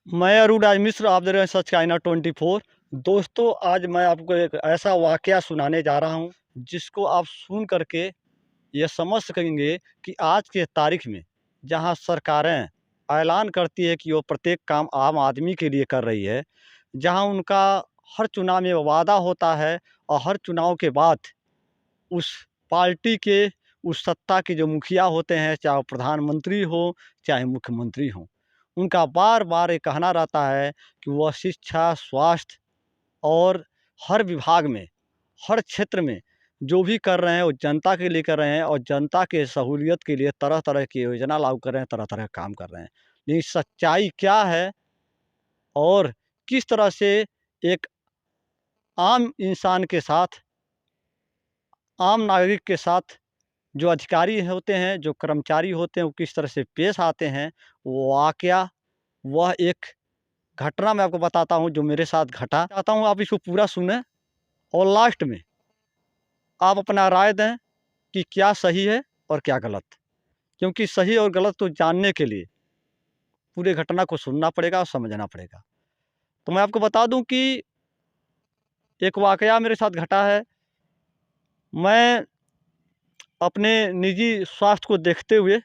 मैं अरुण राज मिश्र, आप देख रहे हैं सच चाइना 24। दोस्तों, आज मैं आपको एक ऐसा वाकया सुनाने जा रहा हूँ जिसको आप सुन करके ये समझ सकेंगे कि आज के तारीख में जहाँ सरकारें ऐलान करती है कि वो प्रत्येक काम आम आदमी के लिए कर रही है, जहाँ उनका हर चुनाव में वादा होता है और हर चुनाव के बाद उस पार्टी के, उस सत्ता के जो मुखिया होते हैं, चाहे वो प्रधानमंत्री हो, चाहे मुख्यमंत्री हों, उनका बार-बार ये कहना रहता है कि वह शिक्षा, स्वास्थ्य और हर विभाग में, हर क्षेत्र में जो भी कर रहे हैं, वो जनता के लिए कर रहे हैं और जनता के सहूलियत के लिए तरह-तरह की योजना लागू कर रहे हैं, तरह-तरह का काम कर रहे हैं। लेकिन सच्चाई क्या है और किस तरह से एक आम इंसान के साथ, आम नागरिक के साथ जो अधिकारी होते हैं, जो कर्मचारी होते हैं, वो किस तरह से पेश आते हैं, वो वाकया, वह एक घटना मैं आपको बताता हूँ जो मेरे साथ घटा। चाहता हूँ आप इसको पूरा सुनें और लास्ट में आप अपना राय दें कि क्या सही है और क्या गलत। क्योंकि सही और गलत को जानने के लिए पूरे घटना को सुनना पड़ेगा और समझना पड़ेगा। तो मैं आपको बता दूँ कि एक वाकया मेरे साथ घटा है। मैं अपने निजी स्वास्थ्य को देखते हुए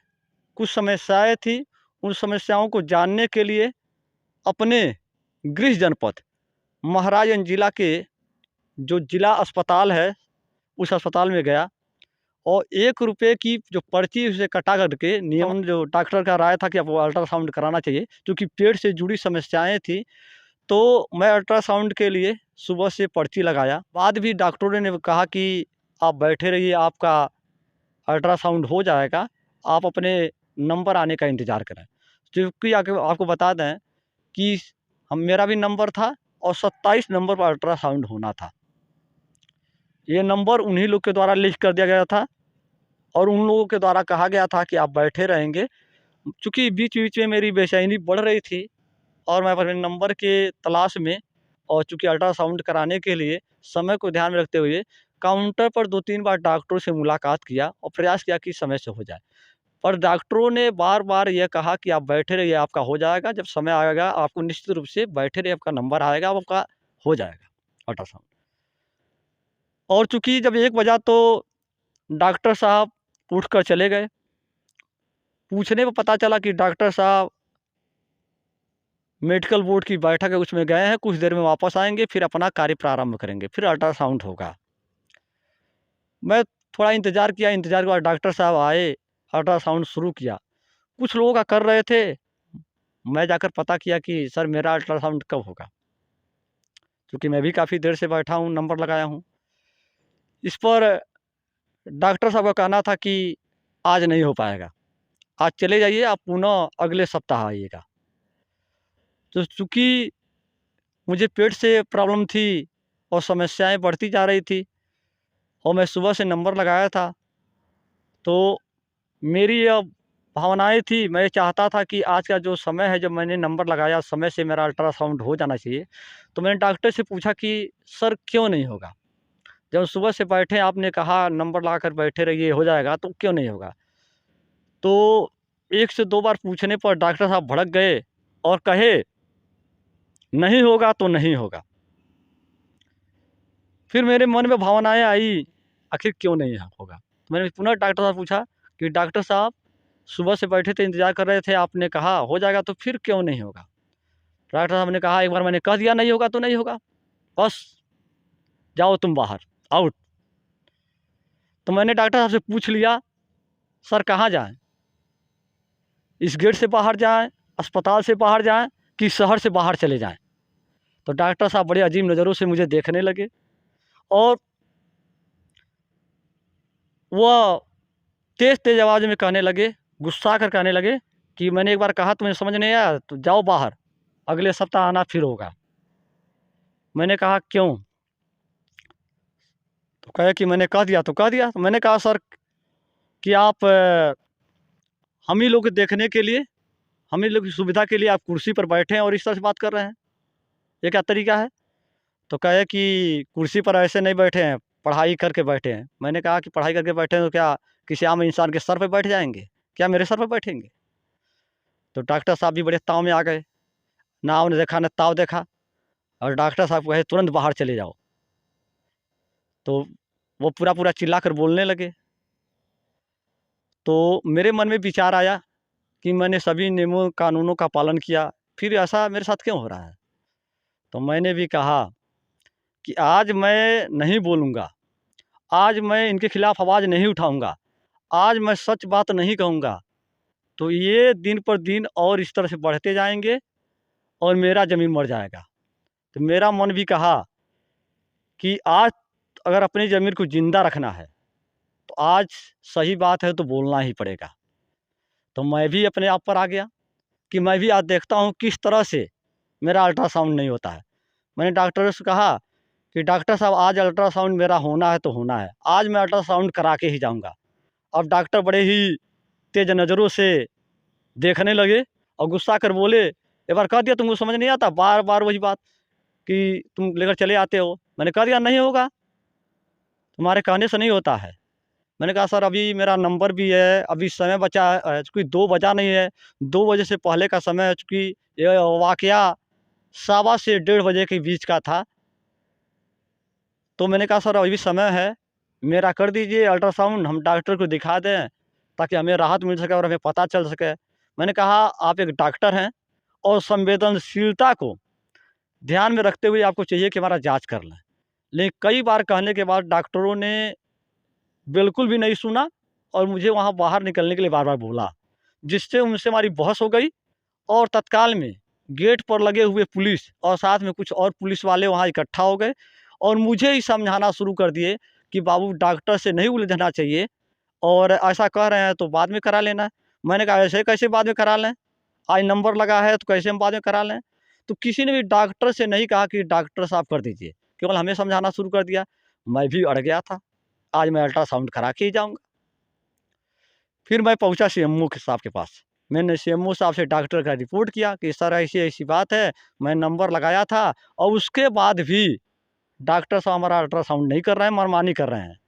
कुछ समस्याएँ थी, उन समस्याओं को जानने के लिए अपने गृह जनपद महाराजगंज जिला के जो जिला अस्पताल है, उस अस्पताल में गया और ₹1 की जो पर्ची उसे कटा करके नियम जो डॉक्टर का राय था कि आपको अल्ट्रासाउंड कराना चाहिए, क्योंकि पेट से जुड़ी समस्याएँ थी, तो मैं अल्ट्रासाउंड के लिए सुबह से पर्ची लगाया। बाद भी डॉक्टरों ने कहा कि आप बैठे रहिए, आपका अल्ट्रासाउंड हो जाएगा, आप अपने नंबर आने का इंतज़ार करें। चूँकि आके आपको बता दें कि हम मेरा भी नंबर था और 27 नंबर पर अल्ट्रासाउंड होना था। ये नंबर उन्हीं लोग के द्वारा लिख कर दिया गया था और उन लोगों के द्वारा कहा गया था कि आप बैठे रहेंगे। चूँकि बीच-बीच में मेरी बेचैनी बढ़ रही थी और मैं अपने नंबर के तलाश में और चूँकि अल्ट्रासाउंड कराने के लिए समय को ध्यान में रखते हुए काउंटर पर 2-3 बार डॉक्टरों से मुलाकात किया और प्रयास किया कि समय से हो जाए। पर डॉक्टरों ने बार-बार ये कहा कि आप बैठे रहिए, आपका हो जाएगा, जब समय आएगा आपको निश्चित रूप से बैठे रहिए, आपका नंबर आएगा, आपका हो जाएगा अल्ट्रासाउंड। और चूँकि जब 1 बजा तो डॉक्टर साहब उठकर चले गए। पूछने पे पता चला कि डॉक्टर साहब मेडिकल बोर्ड की बैठक है उसमें गए हैं, कुछ देर में वापस आएँगे, फिर अपना कार्य प्रारंभ करेंगे, फिर अल्ट्रासाउंड होगा। मैं थोड़ा इंतज़ार के बाद डॉक्टर साहब आए, अल्ट्रासाउंड शुरू किया। कुछ लोगों का कर रहे थे, मैं जाकर पता किया कि सर मेरा अल्ट्रासाउंड कब होगा? क्योंकि मैं भी काफ़ी देर से बैठा हूँ, नंबर लगाया हूँ। इस पर डॉक्टर साहब का कहना था कि आज नहीं हो पाएगा, आज चले जाइए, आप पुनः अगले सप्ताह आइएगा। तो चूँकि मुझे पेट से प्रॉब्लम थी और समस्याएँ बढ़ती जा रही थी और मैं सुबह से नंबर लगाया था, तो मेरी भावनाएँ थी, मैं चाहता था कि आज का जो समय है जब मैंने नंबर लगाया, समय से मेरा अल्ट्रासाउंड हो जाना चाहिए। तो मैंने डॉक्टर से पूछा कि सर क्यों नहीं होगा? जब सुबह से बैठे आपने कहा नंबर लगाकर बैठे रहिए हो जाएगा, तो क्यों नहीं होगा? तो 1 से 2 बार पूछने पर डॉक्टर साहब भड़क गए और कहे, नहीं होगा तो नहीं होगा। फिर मेरे मन में भावनाएँ आई, आखिर क्यों नहीं होगा? तो मैंने पुनः डॉक्टर साहब से पूछा कि डॉक्टर साहब सुबह से बैठे थे, इंतज़ार कर रहे थे, आपने कहा हो जाएगा तो फिर क्यों नहीं होगा? डॉक्टर साहब ने कहा एक बार मैंने कह दिया नहीं होगा तो नहीं होगा, बस जाओ तुम बाहर, आउट। तो मैंने डॉक्टर साहब से पूछ लिया, सर कहाँ जाएँ? इस गेट से बाहर जाएँ, अस्पताल से बाहर जाएँ कि शहर से बाहर चले जाएँ? तो डॉक्टर साहब बड़े अजीब नज़रों से मुझे देखने लगे और वह तेज़-तेज़ आवाज़ में कहने लगे, गुस्सा कर कहने लगे कि मैंने एक बार कहा तुम्हें समझ नहीं आया? तो जाओ बाहर, अगले सप्ताह आना फिर होगा। मैंने कहा क्यों? तो कहे कि मैंने कह दिया तो कह दिया। तो मैंने कहा सर कि आप हम ही लोग को देखने के लिए, हम ही लोग की सुविधा के लिए आप कुर्सी पर बैठे हैं और इस तरह से बात कर रहे हैं। ये क्या तरीका है? तो कहे कि कुर्सी पर ऐसे नहीं बैठे हैं, पढ़ाई करके बैठे हैं। मैंने कहा कि पढ़ाई करके बैठे हैं तो क्या किसी आम इंसान के सर पे बैठ जाएँगे? क्या मेरे सर पे बैठेंगे? तो डॉक्टर साहब भी बड़े ताव में आ गए। ना उन्हें देखा ना ताव देखा, और डॉक्टर साहब कहे तुरंत बाहर चले जाओ। तो वो पूरा चिल्ला कर बोलने लगे। तो मेरे मन में विचार आया कि मैंने सभी नियमों कानूनों का पालन किया, फिर ऐसा मेरे साथ क्यों हो रहा है? तो मैंने भी कहा कि आज मैं नहीं बोलूँगा, आज मैं इनके खिलाफ़ आवाज़ नहीं उठाऊँगा, आज मैं सच बात नहीं कहूँगा, तो ये दिन पर दिन और इस तरह से बढ़ते जाएँगे और मेरा ज़मीन मर जाएगा। तो मेरा मन भी कहा कि आज अगर अपनी ज़मीर को ज़िंदा रखना है, तो आज सही बात है तो बोलना ही पड़ेगा। तो मैं भी अपने आप पर आ गया कि मैं भी आज देखता हूँ किस तरह से मेरा अल्ट्रासाउंड नहीं होता है। मैंने डॉक्टर से कहा कि डॉक्टर साहब आज अल्ट्रासाउंड मेरा होना है तो होना है, आज मैं अल्ट्रासाउंड करा के ही जाऊँगा। अब डॉक्टर बड़े ही तेज़ नज़रों से देखने लगे और गुस्सा कर बोले, "एक बार कह दिया तुमको समझ नहीं आता, बार-बार वही बात कि तुम लेकर चले आते हो।" मैंने कह दिया नहीं होगा, तुम्हारे कहने से नहीं होता है। मैंने कहा सर अभी मेरा नंबर भी है, अभी समय बचा है, चूँकि 2 बजा नहीं है, 2 बजे से पहले का समय है, चूँकि ये वाक़या सवा से डेढ़ बजे के बीच का था। तो मैंने कहा सर अभी समय है, मेरा कर दीजिए अल्ट्रासाउंड, हम डॉक्टर को दिखा दें, ताकि हमें राहत मिल सके और हमें पता चल सके। मैंने कहा आप एक डॉक्टर हैं और संवेदनशीलता को ध्यान में रखते हुए आपको चाहिए कि हमारा जाँच कर लें। लेकिन कई बार कहने के बाद डॉक्टरों ने बिल्कुल भी नहीं सुना और मुझे वहाँ बाहर निकलने के लिए बार-बार बोला, जिससे उनसे हमारी बहस हो गई और तत्काल में गेट पर लगे हुए पुलिस और साथ में कुछ और पुलिस वाले वहाँ इकट्ठा हो गए और मुझे ही समझाना शुरू कर दिए कि बाबू डॉक्टर से नहीं उलझना चाहिए और ऐसा कह रहे हैं तो बाद में करा लेना। मैंने कहा ऐसे कैसे बाद में करा लें? आज नंबर लगा है तो कैसे हम बाद में करा लें? तो किसी ने भी डॉक्टर से नहीं कहा कि डॉक्टर साहब कर दीजिए, केवल हमें समझाना शुरू कर दिया। मैं भी अड़ गया था, आज मैं अल्ट्रासाउंड करा के ही जाऊँगा। फिर मैं पहुँचा सीएमओ के साहब के पास। मैंने सीएमओ साहब से डॉक्टर का रिपोर्ट किया कि सर ऐसी-ऐसी बात है, मैं नंबर लगाया था और उसके बाद भी डॉक्टर साहब हमारा अल्ट्रासाउंड नहीं कर रहे हैं, मनमानी कर रहे हैं।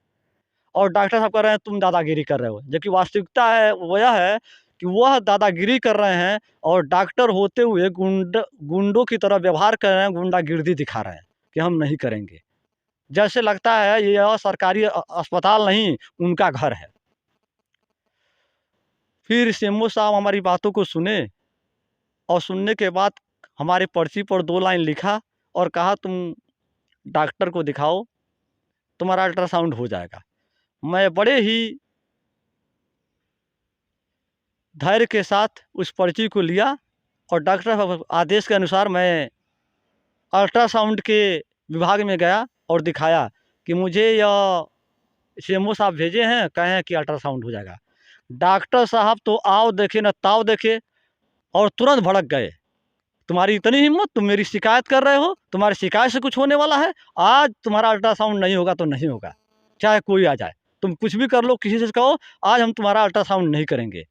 और डॉक्टर साहब कह रहे हैं तुम दादागिरी कर रहे हो। जबकि वास्तविकता है वो यह है कि वह दादागिरी कर रहे हैं और डॉक्टर होते हुए गुंडों की तरह व्यवहार कर रहे हैं, गुंडागिर्दी दिखा रहे हैं कि हम नहीं करेंगे। जैसे लगता है यह सरकारी अस्पताल नहीं, उनका घर है। फिर सीएमओ साहब हमारी बातों को सुने और सुनने के बाद हमारे पर्ची पर 2 लाइन लिखा और कहा तुम डॉक्टर को दिखाओ, तुम्हारा अल्ट्रासाउंड हो जाएगा। मैं बड़े ही धैर्य के साथ उस पर्ची को लिया और डॉक्टर साहब आदेश के अनुसार मैं अल्ट्रासाउंड के विभाग में गया और दिखाया कि मुझे यह सीएमओ साहब भेजे हैं, कहे हैं कि अल्ट्रासाउंड हो जाएगा। डॉक्टर साहब तो आओ देखे ना ताव देखे और तुरंत भड़क गए। तुम्हारी इतनी हिम्मत, तुम मेरी शिकायत कर रहे हो? तुम्हारी शिकायत से कुछ होने वाला है? आज तुम्हारा अल्ट्रासाउंड नहीं होगा तो नहीं होगा, चाहे कोई आ जाए। तुम कुछ भी कर लो, किसी से कहो, आज हम तुम्हारा अल्ट्रासाउंड नहीं करेंगे।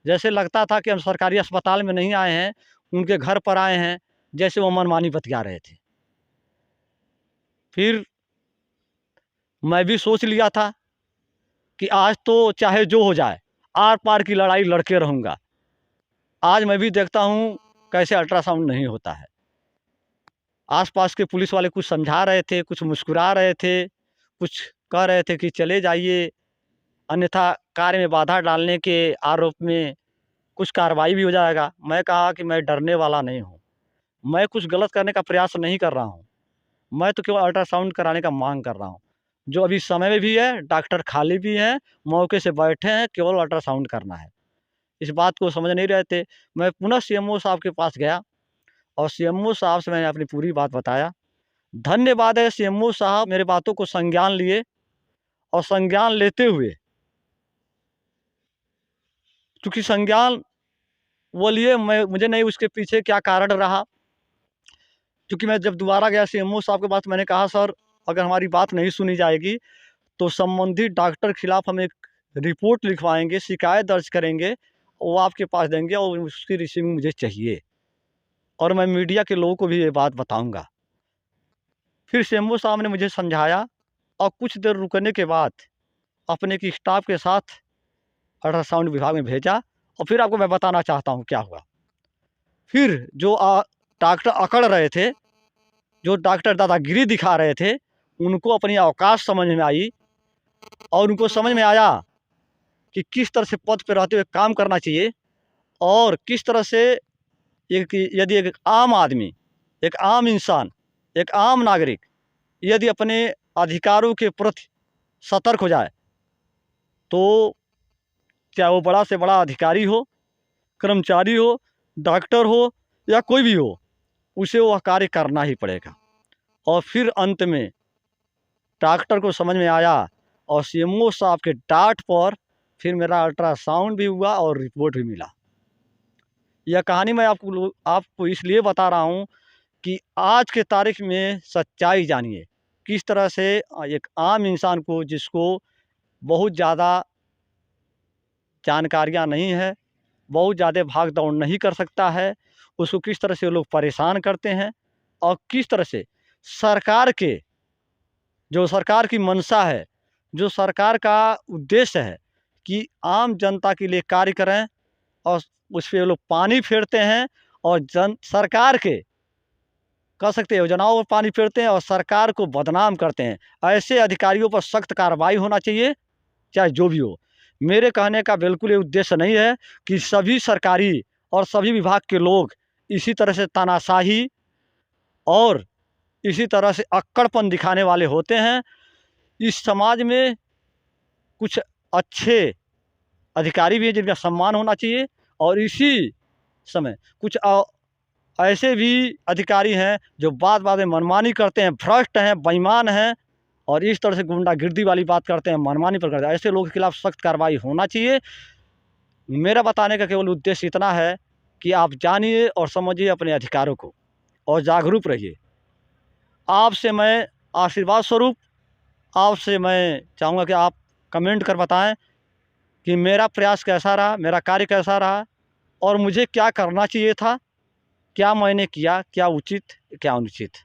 जैसे लगता था कि हम सरकारी अस्पताल में नहीं आए हैं, उनके घर पर आए हैं, जैसे वो मनमानी बतिया रहे थे। फिर मैं भी सोच लिया था कि आज तो चाहे जो हो जाए, आर-पार की लड़ाई लड़के रहूँगा। आज मैं भी देखता हूँ कैसे अल्ट्रासाउंड नहीं होता है। आस-पास के पुलिस वाले कुछ समझा रहे थे, कुछ मुस्कुरा रहे थे, कुछ कह रहे थे कि चले जाइए, अन्यथा कार्य में बाधा डालने के आरोप में कुछ कार्रवाई भी हो जाएगा। मैं कहा कि मैं डरने वाला नहीं हूँ। मैं कुछ गलत करने का प्रयास नहीं कर रहा हूँ। मैं तो केवल अल्ट्रासाउंड कराने का माँग कर रहा हूँ। जो अभी समय में भी है, डॉक्टर खाली भी हैं, मौके से बैठे हैं, केवल अल्ट्रासाउंड करना है। इस बात को समझ नहीं रहे थे। मैं पुनः सीएमओ साहब के पास गया और सीएमओ साहब से मैंने अपनी पूरी बात बताया। धन्यवाद है सीएमओ साहब मेरी बातों को संज्ञान लिए और संज्ञान लेते हुए चूँकि संज्ञान वो लिए मैं मुझे नहीं उसके पीछे क्या कारण रहा। क्योंकि मैं जब दोबारा गया सीएमओ साहब के पास मैंने कहा सर अगर हमारी बात नहीं सुनी जाएगी तो संबंधित डॉक्टर के खिलाफ़ हम एक रिपोर्ट लिखवाएँगे, शिकायत दर्ज करेंगे, वो आपके पास देंगे और उसकी रिसीविंग मुझे चाहिए और मैं मीडिया के लोगों को भी ये बात बताऊँगा। फिर सीएमओ साहब ने मुझे समझाया और कुछ देर रुकने के बाद अपने एक स्टाफ के साथ अल्ट्रासाउंड विभाग में भेजा और फिर आपको मैं बताना चाहता हूँ क्या हुआ। फिर जो डॉक्टर अकड़ रहे थे, जो डॉक्टर दादागिरी दिखा रहे थे, उनको अपनी औकात समझ में आई और उनको समझ में आया कि किस तरह से पद पे रहते हुए काम करना चाहिए और किस तरह से यदि एक आम आदमी, एक आम इंसान, एक आम नागरिक यदि अपने अधिकारों के प्रति सतर्क हो जाए, तो चाहे वो बड़ा से बड़ा अधिकारी हो, कर्मचारी हो, डॉक्टर हो या कोई भी हो, उसे वह कार्य करना ही पड़ेगा। और फिर अंत में डॉक्टर को समझ में आया और सीएमओ साहब के डांट पर फिर मेरा अल्ट्रासाउंड भी हुआ और रिपोर्ट भी मिला। यह कहानी मैं आपको इसलिए बता रहा हूँ कि आज के तारीख में सच्चाई जानिए, किस तरह से एक आम इंसान को, जिसको बहुत ज़्यादा जानकारियाँ नहीं है, बहुत ज़्यादा भाग दौड़ नहीं कर सकता है, उसको किस तरह से लोग परेशान करते हैं और किस तरह से सरकार के, जो सरकार की मंशा है, जो सरकार का उद्देश्य है कि आम जनता के लिए कार्य करें और उस पे लोग पानी फेरते हैं और सरकार के कह सकते हैं योजनाओं पर पानी फेरते हैं और सरकार को बदनाम करते हैं। ऐसे अधिकारियों पर सख्त कार्रवाई होना चाहिए, चाहे जो भी हो। मेरे कहने का बिल्कुल ये उद्देश्य नहीं है कि सभी सरकारी और सभी विभाग के लोग इसी तरह से तानाशाही और इसी तरह से अक्कड़पन दिखाने वाले होते हैं। इस समाज में कुछ अच्छे अधिकारी भी हैं जिनका सम्मान होना चाहिए और इसी समय कुछ ऐसे भी अधिकारी हैं जो बात-बात में मनमानी करते हैं, भ्रष्ट हैं, बेईमान हैं और इस तरह से गुंडागिर्दी वाली बात करते हैं, मनमानी पर करते हैं। ऐसे लोगों के खिलाफ सख्त कार्रवाई होना चाहिए। मेरा बताने का केवल उद्देश्य इतना है कि आप जानिए और समझिए अपने अधिकारों को और जागरूक रहिए। आपसे मैं आशीर्वाद स्वरूप आपसे मैं चाहूँगा कि आप कमेंट कर बताएँ कि मेरा प्रयास कैसा रहा, मेरा कार्य कैसा रहा और मुझे क्या करना चाहिए था, क्या मैंने किया, क्या उचित, क्या अनुचित।